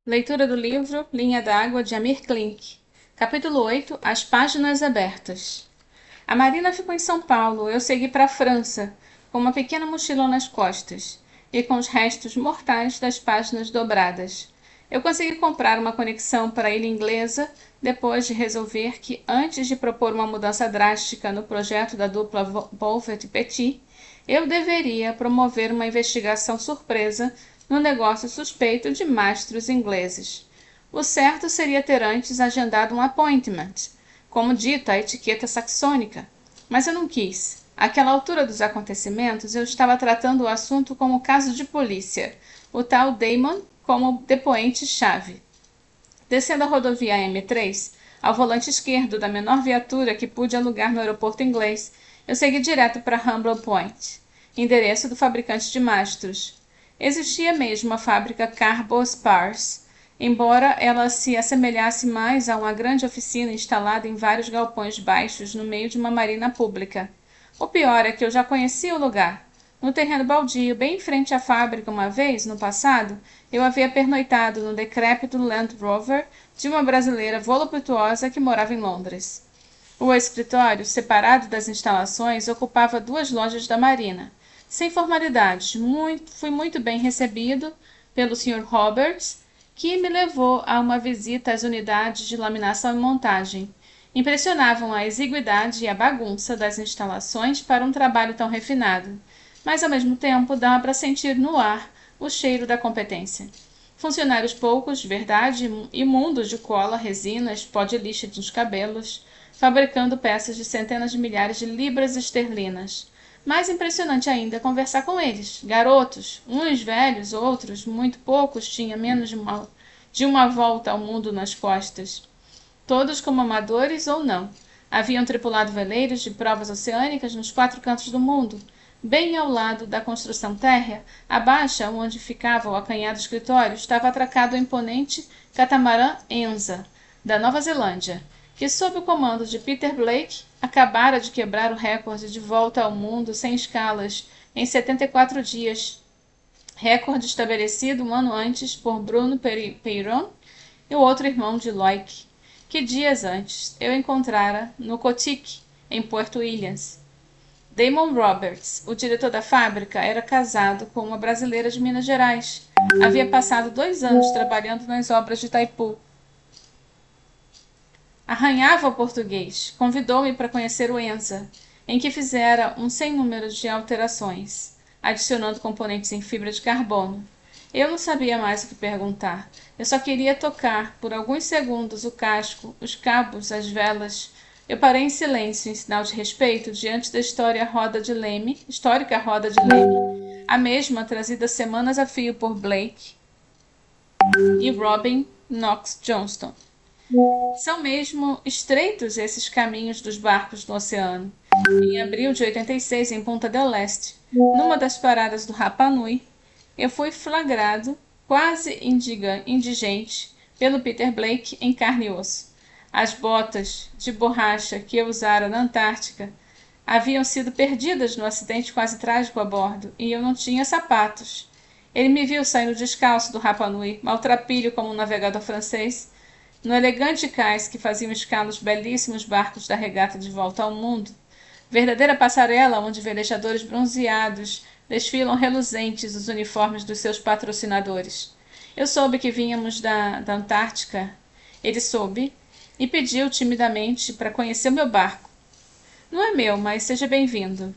Leitura do livro Linha d'Água, de Amir Klink. Capítulo 8. As páginas abertas. A Marina ficou em São Paulo. Eu segui para a França, com uma pequena mochila nas costas, e com os restos mortais das páginas dobradas. Eu consegui comprar uma conexão para a ilha inglesa, depois de resolver que, antes de propor uma mudança drástica no projeto da dupla Beaufort e Petit, eu deveria promover uma investigação surpresa no negócio suspeito de mastros ingleses. O certo seria ter antes agendado um appointment, como dita a etiqueta saxônica, mas eu não quis. Àquela altura dos acontecimentos, eu estava tratando o assunto como caso de polícia, o tal Damon como depoente-chave. Descendo a rodovia M3, ao volante esquerdo da menor viatura que pude alugar no aeroporto inglês, eu segui direto para Humble Point, endereço do fabricante de mastros. Existia mesmo a fábrica Carbo Spars, embora ela se assemelhasse mais a uma grande oficina instalada em vários galpões baixos no meio de uma marina pública. O pior é que eu já conhecia o lugar. No terreno baldio, bem em frente à fábrica, uma vez, no passado, eu havia pernoitado no decrépito Land Rover de uma brasileira voluptuosa que morava em Londres. O escritório, separado das instalações, ocupava 2 lojas da Marina. Sem formalidades, fui muito bem recebido pelo Sr. Roberts, que me levou a uma visita às unidades de laminação e montagem. Impressionavam a exiguidade e a bagunça das instalações para um trabalho tão refinado, mas ao mesmo tempo dava para sentir no ar o cheiro da competência. Funcionários poucos, de verdade, imundos de cola, resinas, pó de lixa nos cabelos, fabricando peças de centenas de milhares de libras esterlinas. Mais impressionante ainda é conversar com eles, garotos, uns velhos, outros, muito poucos, tinham menos de uma volta ao mundo nas costas. Todos como amadores ou não. Haviam tripulado veleiros de provas oceânicas nos 4 cantos do mundo. Bem ao lado da construção térrea, abaixo onde ficava o acanhado escritório, estava atracado o imponente catamarã Enza, da Nova Zelândia, que, sob o comando de Peter Blake, acabara de quebrar o recorde de volta ao mundo sem escalas em 74 dias, recorde estabelecido um ano antes por Bruno Peyron e o outro irmão de Loic, que dias antes eu encontrara no Cotique, em Porto Williams. Damon Roberts, o diretor da fábrica, era casado com uma brasileira de Minas Gerais. Havia passado 2 anos trabalhando nas obras de Itaipu. Arranhava o português. Convidou-me para conhecer o Enza, em que fizera um sem número de alterações, adicionando componentes em fibra de carbono. Eu não sabia mais o que perguntar. Eu só queria tocar, por alguns segundos, o casco, os cabos, as velas. Eu parei em silêncio, em sinal de respeito, diante da histórica roda de Leme, a mesma trazida semanas a fio por Blake e Robin Knox Johnston. São mesmo estreitos esses caminhos dos barcos no oceano. Em abril de 86, em Punta del Este, numa das paradas do Rapa Nui, eu fui flagrado, quase indigente, pelo Peter Blake em carne e osso. As botas de borracha que eu usara na Antártica haviam sido perdidas no acidente quase trágico a bordo, e eu não tinha sapatos. Ele me viu saindo descalço do Rapa Nui, maltrapilho como um navegador francês, no elegante cais que faziam escala os belíssimos barcos da regata de volta ao mundo, verdadeira passarela onde velejadores bronzeados desfilam reluzentes os uniformes dos seus patrocinadores. Eu soube que vínhamos da Antártica. Ele soube e pediu timidamente para conhecer o meu barco. Não é meu, mas seja bem-vindo.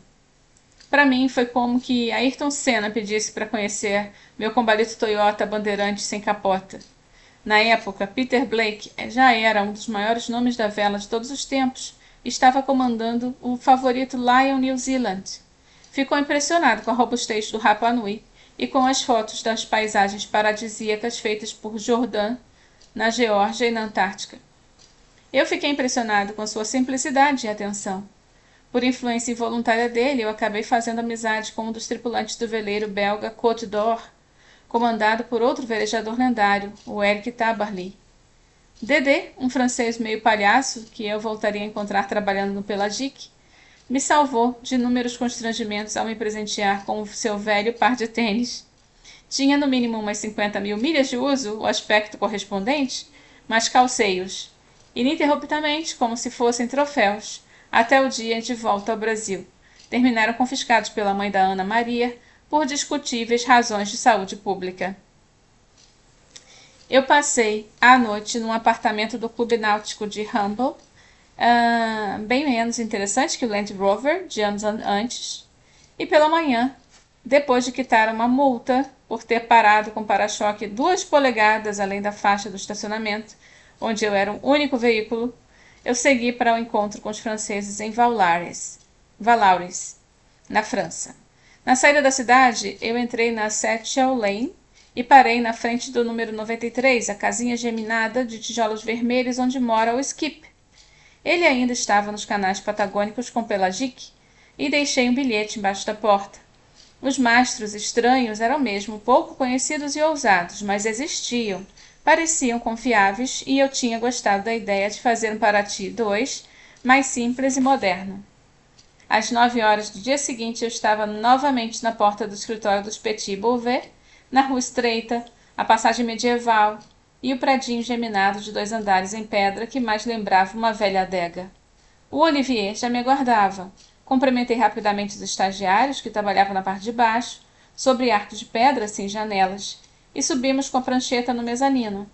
Para mim foi como que Ayrton Senna pedisse para conhecer meu combalito Toyota Bandeirante sem capota. Na época, Peter Blake já era um dos maiores nomes da vela de todos os tempos e estava comandando o favorito Lion New Zealand. Ficou impressionado com a robustez do Rapa Nui e com as fotos das paisagens paradisíacas feitas por Jordan na Geórgia e na Antártica. Eu fiquei impressionado com sua simplicidade e atenção. Por influência involuntária dele, eu acabei fazendo amizade com um dos tripulantes do veleiro belga Côte d'Or, comandado por outro velejador lendário, o Eric Tabarly. Dédé, um francês meio palhaço, que eu voltaria a encontrar trabalhando no Pelagic, me salvou de inúmeros constrangimentos ao me presentear com o seu velho par de tênis. Tinha no mínimo umas 50.000 milhas de uso, o aspecto correspondente, mas calcei-os, ininterruptamente, como se fossem troféus, até o dia de volta ao Brasil. Terminaram confiscados pela mãe da Ana Maria por discutíveis razões de saúde pública. Eu passei a noite num apartamento do Clube Náutico de Humble, bem menos interessante que o Land Rover de anos antes, e pela manhã, depois de quitar uma multa por ter parado com para-choque 2 polegadas além da faixa do estacionamento, onde eu era o único veículo, eu segui para o encontro com os franceses em Valaures, na França. Na saída da cidade, eu entrei na Satchel Lane e parei na frente do número 93, a casinha geminada de tijolos vermelhos onde mora o Skip. Ele ainda estava nos canais patagônicos com Pelagic e deixei um bilhete embaixo da porta. Os mastros estranhos eram mesmo pouco conhecidos e ousados, mas existiam, pareciam confiáveis e eu tinha gostado da ideia de fazer um Paraty 2 mais simples e moderno. Às 9 horas do dia seguinte eu estava novamente na porta do escritório dos Petit Beauvais, na rua estreita, a passagem medieval e o predinho geminado de 2 andares em pedra que mais lembrava uma velha adega. O Olivier já me aguardava. Cumprimentei rapidamente os estagiários que trabalhavam na parte de baixo, sobre arcos de pedra sem janelas, e subimos com a prancheta no mezanino.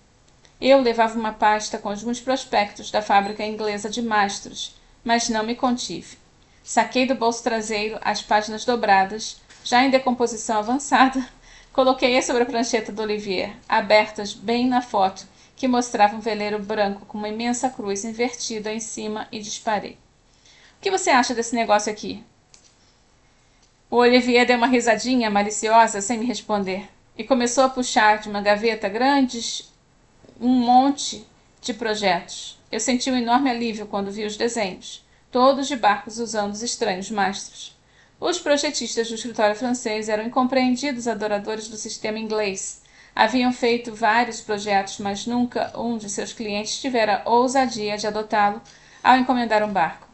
Eu levava uma pasta com alguns prospectos da fábrica inglesa de mastros, mas não me contive. Saquei do bolso traseiro as páginas dobradas, já em decomposição avançada, coloquei-as sobre a prancheta do Olivier, abertas bem na foto, que mostrava um veleiro branco com uma imensa cruz invertida em cima, e disparei. O que você acha desse negócio aqui? O Olivier deu uma risadinha maliciosa sem me responder e começou a puxar de uma gaveta grande um monte de projetos. Eu senti um enorme alívio quando vi os desenhos, todos de barcos usando os estranhos mastros. Os projetistas do escritório francês eram incompreendidos adoradores do sistema inglês. Haviam feito vários projetos, mas nunca um de seus clientes tivera a ousadia de adotá-lo ao encomendar um barco.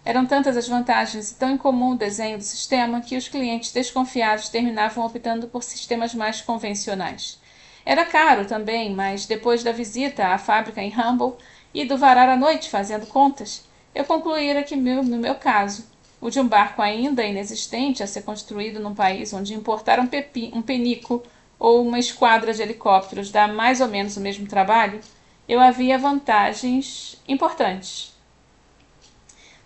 Eram tantas as vantagens e tão incomum o desenho do sistema que os clientes desconfiados terminavam optando por sistemas mais convencionais. Era caro também, mas depois da visita à fábrica em Humble e do varar à noite fazendo contas, eu concluíra que, no meu caso, o de um barco ainda inexistente a ser construído num país onde importar um penico ou uma esquadra de helicópteros dá mais ou menos o mesmo trabalho, eu havia vantagens importantes.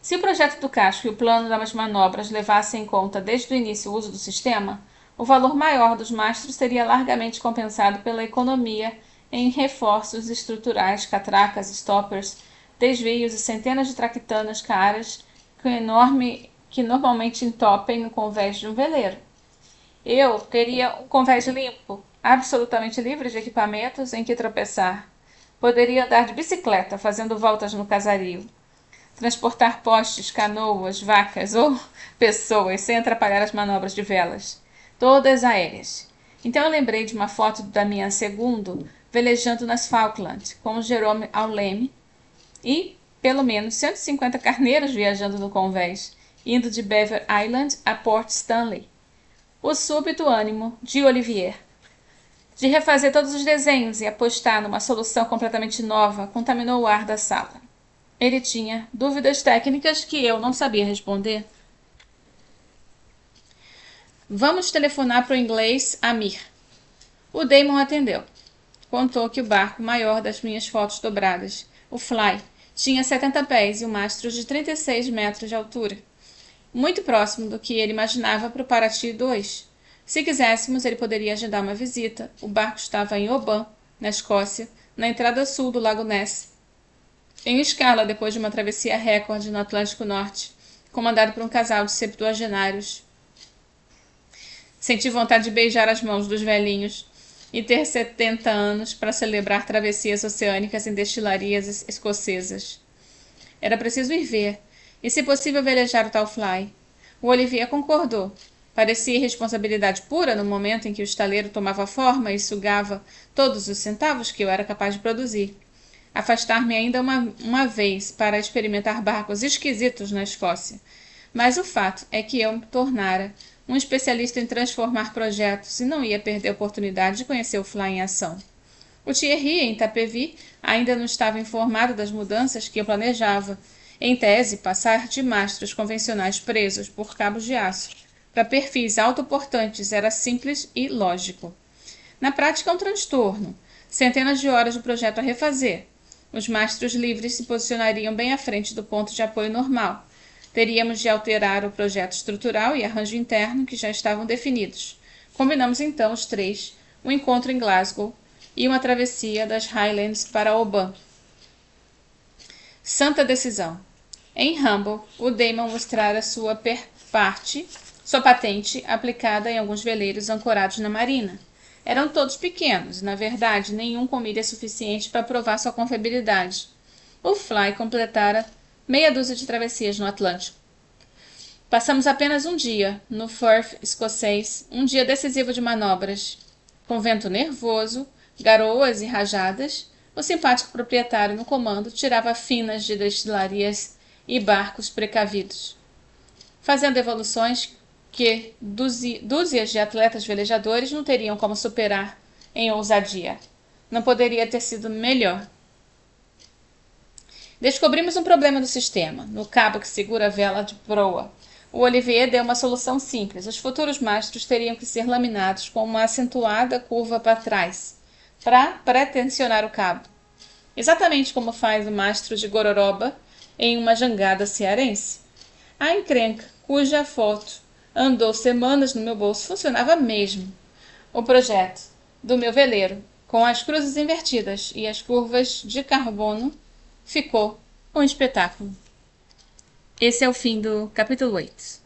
Se o projeto do casco e o plano das manobras levassem em conta desde o início o uso do sistema, o valor maior dos mastros seria largamente compensado pela economia em reforços estruturais, catracas, stoppers, desvios e centenas de traquitanas caras que normalmente entopem o convés de um veleiro. Eu teria um convés limpo, absolutamente livre de equipamentos em que tropeçar. Poderia andar de bicicleta, fazendo voltas no casario. Transportar postes, canoas, vacas ou pessoas sem atrapalhar as manobras de velas. Todas aéreas. Então eu lembrei de uma foto da minha segundo velejando nas Falkland, com o Jerome ao leme e, pelo menos, 150 carneiros viajando no convés, indo de Beaver Island a Port Stanley. O súbito ânimo de Olivier de refazer todos os desenhos e apostar numa solução completamente nova contaminou o ar da sala. Ele tinha dúvidas técnicas que eu não sabia responder. Vamos telefonar para o inglês Amir. O Damon atendeu. Contou que o barco maior das minhas fotos dobradas, o Fly, tinha 70 pés e um mastro de 36 metros de altura. Muito próximo do que ele imaginava para o Paraty 2. Se quiséssemos, ele poderia agendar uma visita. O barco estava em Oban, na Escócia, na entrada sul do Lago Ness, em escala depois de uma travessia recorde no Atlântico Norte, comandado por um casal de septuagenários. Senti vontade de beijar as mãos dos velhinhos e ter 70 anos para celebrar travessias oceânicas em destilarias escocesas. Era preciso ir ver, e se possível velejar o tal Fly. O Olivier concordou. Parecia irresponsabilidade pura no momento em que o estaleiro tomava forma e sugava todos os centavos que eu era capaz de produzir. Afastar-me ainda uma vez para experimentar barcos esquisitos na Escócia. Mas o fato é que eu me tornara um especialista em transformar projetos, e não ia perder a oportunidade de conhecer o Fly em ação. O Thierry, em Itapevi, ainda não estava informado das mudanças que eu planejava. Em tese, passar de mastros convencionais presos por cabos de aço para perfis autoportantes era simples e lógico. Na prática, é um transtorno. Centenas de horas de projeto a refazer. Os mastros livres se posicionariam bem à frente do ponto de apoio normal. Teríamos de alterar o projeto estrutural e arranjo interno que já estavam definidos. Combinamos então os três, um encontro em Glasgow e uma travessia das Highlands para Oban. Santa decisão. Em Humble, o Damon mostrara sua patente aplicada em alguns veleiros ancorados na marina. Eram todos pequenos, e na verdade nenhum com milha suficiente para provar sua confiabilidade. O Fly completara meia dúzia de travessias no Atlântico. Passamos apenas um dia no Firth escocês, um dia decisivo de manobras. Com vento nervoso, garoas e rajadas, o simpático proprietário no comando tirava finas de destilarias e barcos precavidos, fazendo evoluções que dúzias de atletas velejadores não teriam como superar em ousadia. Não poderia ter sido melhor. Descobrimos um problema do sistema, no cabo que segura a vela de proa. O Olivier deu uma solução simples. Os futuros mastros teriam que ser laminados com uma acentuada curva para trás, para pretensionar o cabo. Exatamente como faz o mastro de Gororoba em uma jangada cearense. A encrenca, cuja foto andou semanas no meu bolso, funcionava mesmo. O projeto do meu veleiro, com as cruzes invertidas e as curvas de carbono, ficou um espetáculo. Esse é o fim do capítulo 8.